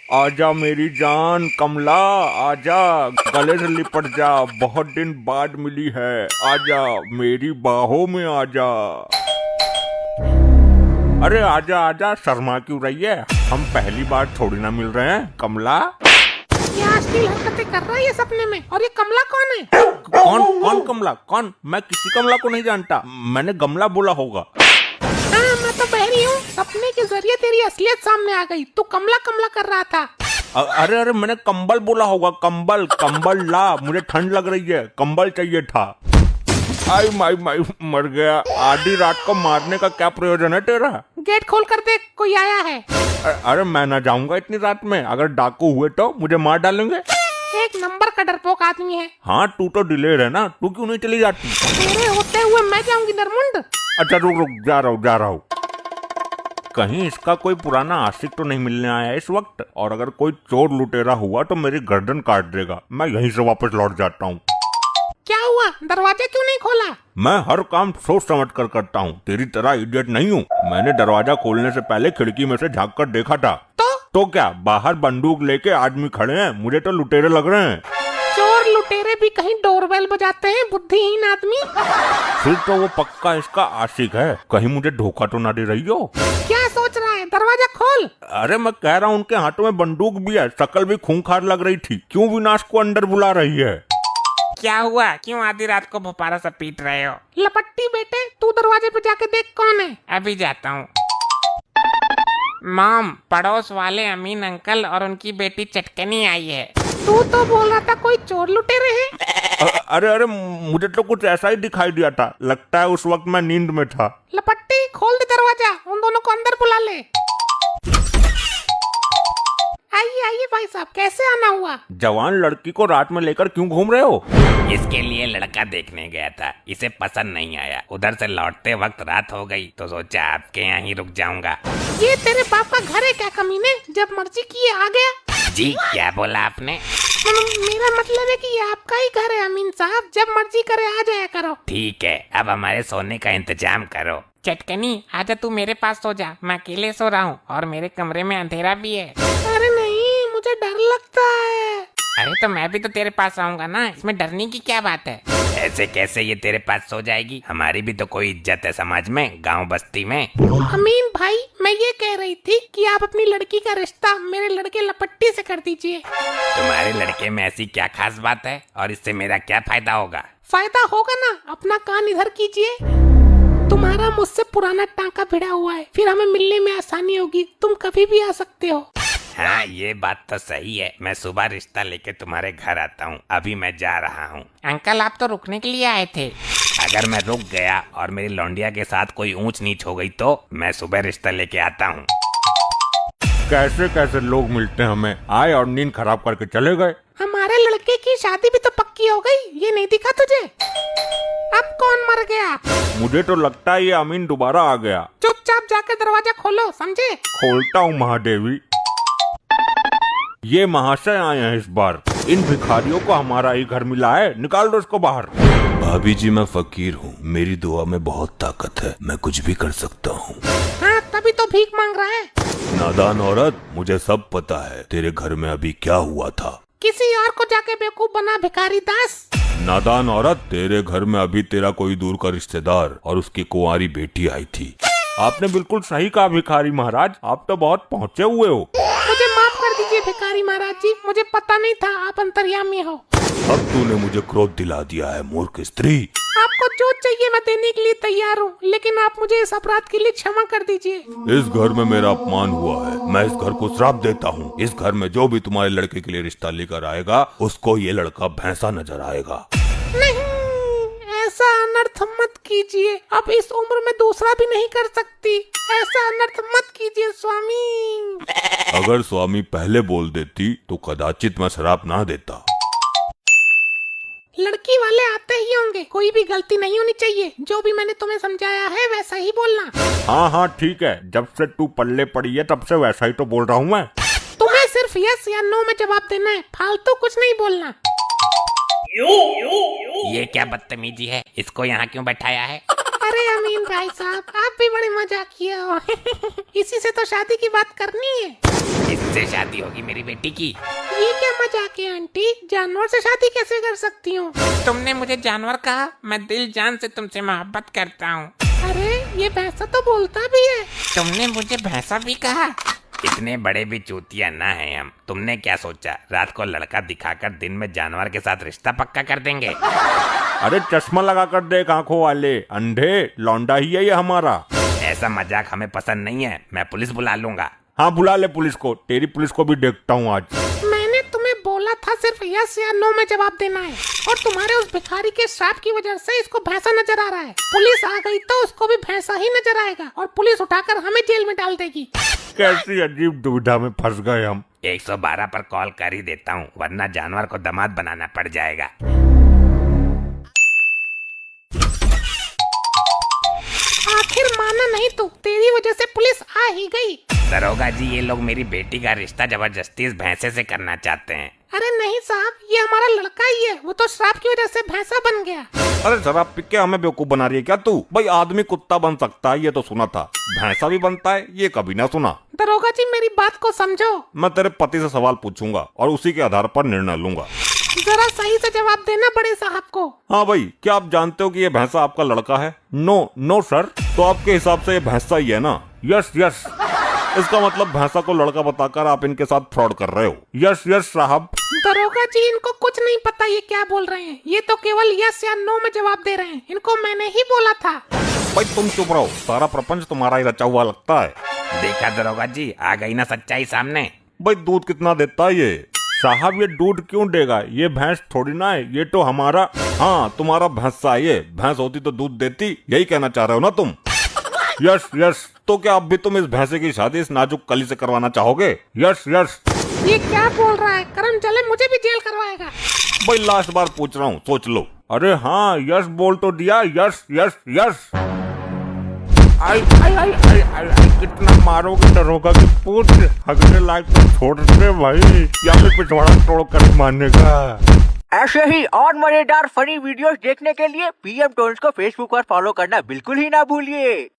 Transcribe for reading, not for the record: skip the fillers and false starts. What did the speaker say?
आजा मेरी जान कमला, आजा गले से लिपट जा, बहुत दिन बाद मिली है, आजा मेरी बाहों में आजा। अरे आजा आजा, शर्मा क्यों रही है? हम पहली बार थोड़ी ना मिल रहे हैं कमला। क्या अश्लील हरकतें कर रहा है ये सपने में? और ये कमला कौन है? कौन कौन कमला? कौन? मैं किसी कमला को नहीं जानता, मैंने गमला बोला होगा। हाँ, मैं तो बहरी हूँ। सपने के जरिए तेरी असलियत सामने आ गई। तू कमला कमला कर रहा था। अरे अरे, मैंने कंबल बोला होगा। कंबल कंबल ला, मुझे ठंड लग रही है, कंबल चाहिए था। आई माई माई, मर गया। आधी रात को मारने का क्या प्रयोजन है तेरा? गेट खोल कर देख, कोई आया है। अरे मैं ना जाऊंगा इतनी रात में, अगर डाकू हुए तो मुझे मार डालेंगे। एक नंबर का डरपोक आदमी है। हाँ, तू तो डिलेड है ना, तू क्यों नहीं चली जाती? तेरे होते हुए मैं जाऊंगी नरमुंड। अच्छा रुक रुक, जा रहा हूँ। कहीं इसका कोई पुराना आशिक तो नहीं मिलने आया है इस वक्त, और अगर कोई चोर लुटेरा हुआ तो मेरी गर्दन काट देगा। मैं यहीं से वापस लौट जाता हूँ। क्या हुआ? दरवाजा क्यों नहीं खोला? मैं हर काम सोच समझ कर करता हूँ, तेरी तरह इडियट नहीं हूँ। मैंने दरवाजा खोलने से पहले खिड़की में से झांक कर देखा था। तो क्या, बाहर बंदूक लेके आदमी खड़े हैं, मुझे तो लुटेरे लग रहे हैं। चोर लुटेरे भी कहीं डोरबेल बजाते हैं, बुद्धिहीन आदमी। फिर तो वो पक्का इसका आशिक है, कहीं मुझे धोखा तो ना दे रही हो। क्या सोच रहा है? दरवाजा खोल। अरे मैं कह रहा हूँ, उनके हाथों में बंदूक भी है, शक्ल भी खूंखार लग रही थी, क्यों विनाश को अंदर बुला रही है? क्या हुआ? क्यों आधी रात को भोपारा सा पीट रहे हो? लपट्टी बेटे, तू दरवाजे पे जाके देख कौन है। अभी जाता हूँ। मॉम, पड़ोस वाले अमीन अंकल और उनकी बेटी चटकनी आई है। तू तो बोल रहा था कोई चोर लुटेरे हैं। अरे अरे, मुझे तो कुछ ऐसा ही दिखाई दिया था, लगता है उस वक्त मैं नींद में था। लपट्टी खोल दे दरवाजा, उन दोनों को अंदर बुला ले। आइए आइए भाई साहब, कैसे आना हुआ? जवान लड़की को रात में लेकर क्यों घूम रहे हो? इसके लिए लड़का देखने गया था, इसे पसंद नहीं आया। उधर से लौटते वक्त रात हो गई तो सोचा आपके यहाँ ही रुक जाऊंगा। ये तेरे बाप का घर है क्या कमीने? जब मर्जी किए आ गया। जी क्या बोला आपने? मेरा मतलब है कि ये आपका ही घर है अमीन साहब, जब मर्जी करे आ जाया करो। ठीक है, अब हमारे सोने का इंतजाम करो। चटकनी आजा, तू मेरे पास सो जा, मैं अकेले सो रहा हूँ और मेरे कमरे में अंधेरा भी है। अरे नहीं, मुझे डर लगता है। अरे तो मैं भी तो तेरे पास आऊंगा ना, इसमें डरने की क्या बात है? ऐसे कैसे ये तेरे पास सो जाएगी? हमारी भी तो कोई इज्जत है समाज में, गांव बस्ती में। अमीन भाई, मैं ये कह रही थी कि आप अपनी लड़की का रिश्ता मेरे लड़के लपट्टी से कर दीजिए। तुम्हारे लड़के में ऐसी क्या खास बात है और इससे मेरा क्या फायदा होगा? फायदा होगा ना, अपना कान इधर कीजिए। तुम्हारा मुझसे पुराना टांका भिड़ा हुआ है, फिर हमें मिलने में आसानी होगी, तुम कभी भी आ सकते हो। हाँ, ये बात तो सही है। मैं सुबह रिश्ता लेके तुम्हारे घर आता हूँ, अभी मैं जा रहा हूँ। अंकल, आप तो रुकने के लिए आए थे। अगर मैं रुक गया और मेरी लौंडिया के साथ कोई ऊंच नीच हो गई तो मैं सुबह रिश्ता लेके आता हूँ। कैसे कैसे लोग मिलते हैं हमें, आए और नींद खराब करके चले गए। हमारे लड़के की शादी भी तो पक्की हो गई, ये नहीं दिखा तुझे? अब कौन मर गया? मुझे तो लगता है ये अमीन दोबारा आ गया। चुपचाप जाकर दरवाजा खोलो, समझे? खोलता हूँ महादेवी। ये महाशय आए हैं इस बार, इन भिखारियों को हमारा ही घर मिला है, निकाल दो इसको बाहर। भाभी जी, मैं फकीर हूँ, मेरी दुआ में बहुत ताकत है, मैं कुछ भी कर सकता हूँ। हाँ, तभी तो भीख मांग रहा है। नादान औरत, मुझे सब पता है तेरे घर में अभी क्या हुआ था। किसी और को जाके बेवकूफ बना भिखारी दास। नादान औरत, तेरे घर में अभी तेरा कोई दूर का रिश्तेदार और उसकी कुंवारी बेटी आई थी। आपने बिल्कुल सही कहा भिखारी महाराज, आप तो बहुत पहुँचे हुए हो। मुझे माफ कर दीजिए भिखारी महाराज जी, मुझे पता नहीं था आप अंतर्यामी हो। अब तूने मुझे क्रोध दिला दिया है, मूर्ख स्त्री। आपको जो चाहिए मैं देने के लिए तैयार हूँ, लेकिन आप मुझे इस अपराध के लिए क्षमा कर दीजिए। इस घर में मेरा अपमान हुआ है, मैं इस घर को श्राप देता हूँ। इस घर में जो भी तुम्हारे लड़के के लिए रिश्ता लेकर आएगा, उसको ये लड़का भैंसा नजर आएगा। नहीं, ऐसा अनर्थ मत कीजिए, अब इस उम्र में दूसरा भी नहीं कर सकती। ऐसा अनर्थ मत कीजिए स्वामी। अगर स्वामी पहले बोल देती तो कदाचित मैं श्राप ना देता। लड़की वाले आते ही होंगे, कोई भी गलती नहीं होनी चाहिए। जो भी मैंने तुम्हें समझाया है वैसा ही बोलना। हाँ हाँ ठीक है, जब से तू पल्ले पड़ी है तब से वैसा ही तो बोल रहा हूँ मैं। तुम्हें सिर्फ यस या नो में जवाब देना है, फालतू कुछ नहीं बोलना। ये क्या बदतमीजी है? इसको यहाँ क्यों बैठाया है? अरे अमीन भाई साहब, आप भी बड़े मजाकिया हो। इसी से तो शादी की बात करनी है। इससे शादी होगी मेरी बेटी की। ये क्या मजाक है आंटी, जानवर से शादी कैसे कर सकती हूँ? तुमने मुझे जानवर कहा, मैं दिल जान से तुमसे मोहब्बत करता हूँ। अरे ये भैंसा तो बोलता भी है। तुमने मुझे भैंसा भी कहा। इतने बड़े भी चूतिया ना है हम। तुमने क्या सोचा, रात को लड़का दिखाकर दिन में जानवर के साथ रिश्ता पक्का कर देंगे? अरे चश्मा लगा कर देख आंखों वाले, अंधे, लौंडा ही है ये हमारा। ऐसा मजाक हमें पसंद नहीं है, मैं पुलिस बुला लूंगा। हाँ बुला ले पुलिस को, तेरी पुलिस को भी देखता हूँ आज। मैंने तुम्हें बोला था सिर्फ यस या नो में जवाब देना है, और तुम्हारे उस भिखारी के श्राप की वजह से इसको भैंसा नजर आ रहा है। पुलिस आ गई तो उसको भी भैंसा ही नजर आएगा और पुलिस उठाकर हमें जेल में डाल देगी। कैसी अजीब दुविधा में फंस गए हम। 112 पर कॉल कर ही देता हूँ, वरना जानवर को दामाद बनाना पड़ जाएगा। आखिर माना नहीं तू, तेरी वजह से पुलिस आ ही गई। दरोगा जी, ये लोग मेरी बेटी का रिश्ता जबरदस्ती इस भैंसे से करना चाहते हैं। अरे नहीं साहब, ये हमारा लड़का ही है, वो तो श्राप की वजह से भैंसा बन गया। अरे शराब पी के हमें बेवकूफ बना रही है क्या तू? भाई आदमी कुत्ता बन सकता है ये तो सुना था, भैंसा भी बनता है ये कभी ना सुना। दरोगा जी मेरी बात को समझो। मैं तेरे पति से सवाल पूछूंगा और उसी के आधार पर निर्णय लूंगा। जरा सही से जवाब देना बड़े साहब को। हाँ भाई, क्या आप जानते हो कि ये भैंसा आपका लड़का है? No no sir. तो आपके हिसाब से ये भैंसा ही है ना? Yes yes. इसका मतलब भैंसा को लड़का बताकर आप इनके साथ फ्रॉड कर रहे हो। यस यस साहब। दरोगा जी इनको कुछ नहीं पता ये क्या बोल रहे हैं, ये तो केवल यस या नो में जवाब दे रहे हैं। इनको मैंने ही बोला था। भाई तुम चुप रहो, सारा प्रपंच तुम्हारा ही रचा हुआ लगता है। देखा दरोगा जी, आ गई ना सच्चाई सामने। भाई दूध कितना देता है ये? साहब ये दूध क्यों देगा, ये भैंस थोड़ी ना है, ये तो हमारा, हाँ तुम्हारा भैंसा है ये। भैंस होती तो दूध देती, यही कहना चाह रहे हो ना तुम? Yes yes. तो क्या अब भी तुम इस भैंसे की शादी इस नाजुक कली से करवाना चाहोगे? Yes yes. ये क्या बोल रहा है, करम चले मुझे भी जेल करवाएगा। भाई लास्ट बार पूछ रहा हूँ, सोच लो। अरे हाँ यस बोल तो दिया, यस यस यस। आई आई आई आई आई आई, कितना मारोगे दरोगा की पूछ, हगने लायक तो छोड़ दे भाई, या फिर पिछवाड़ा तोड़ कर मानेगा। ऐसे ही और मजेदार फनी वीडियोस देखने के लिए पीएम टोन्स को फेसबुक पर फॉलो करना बिल्कुल ही ना भूलिए।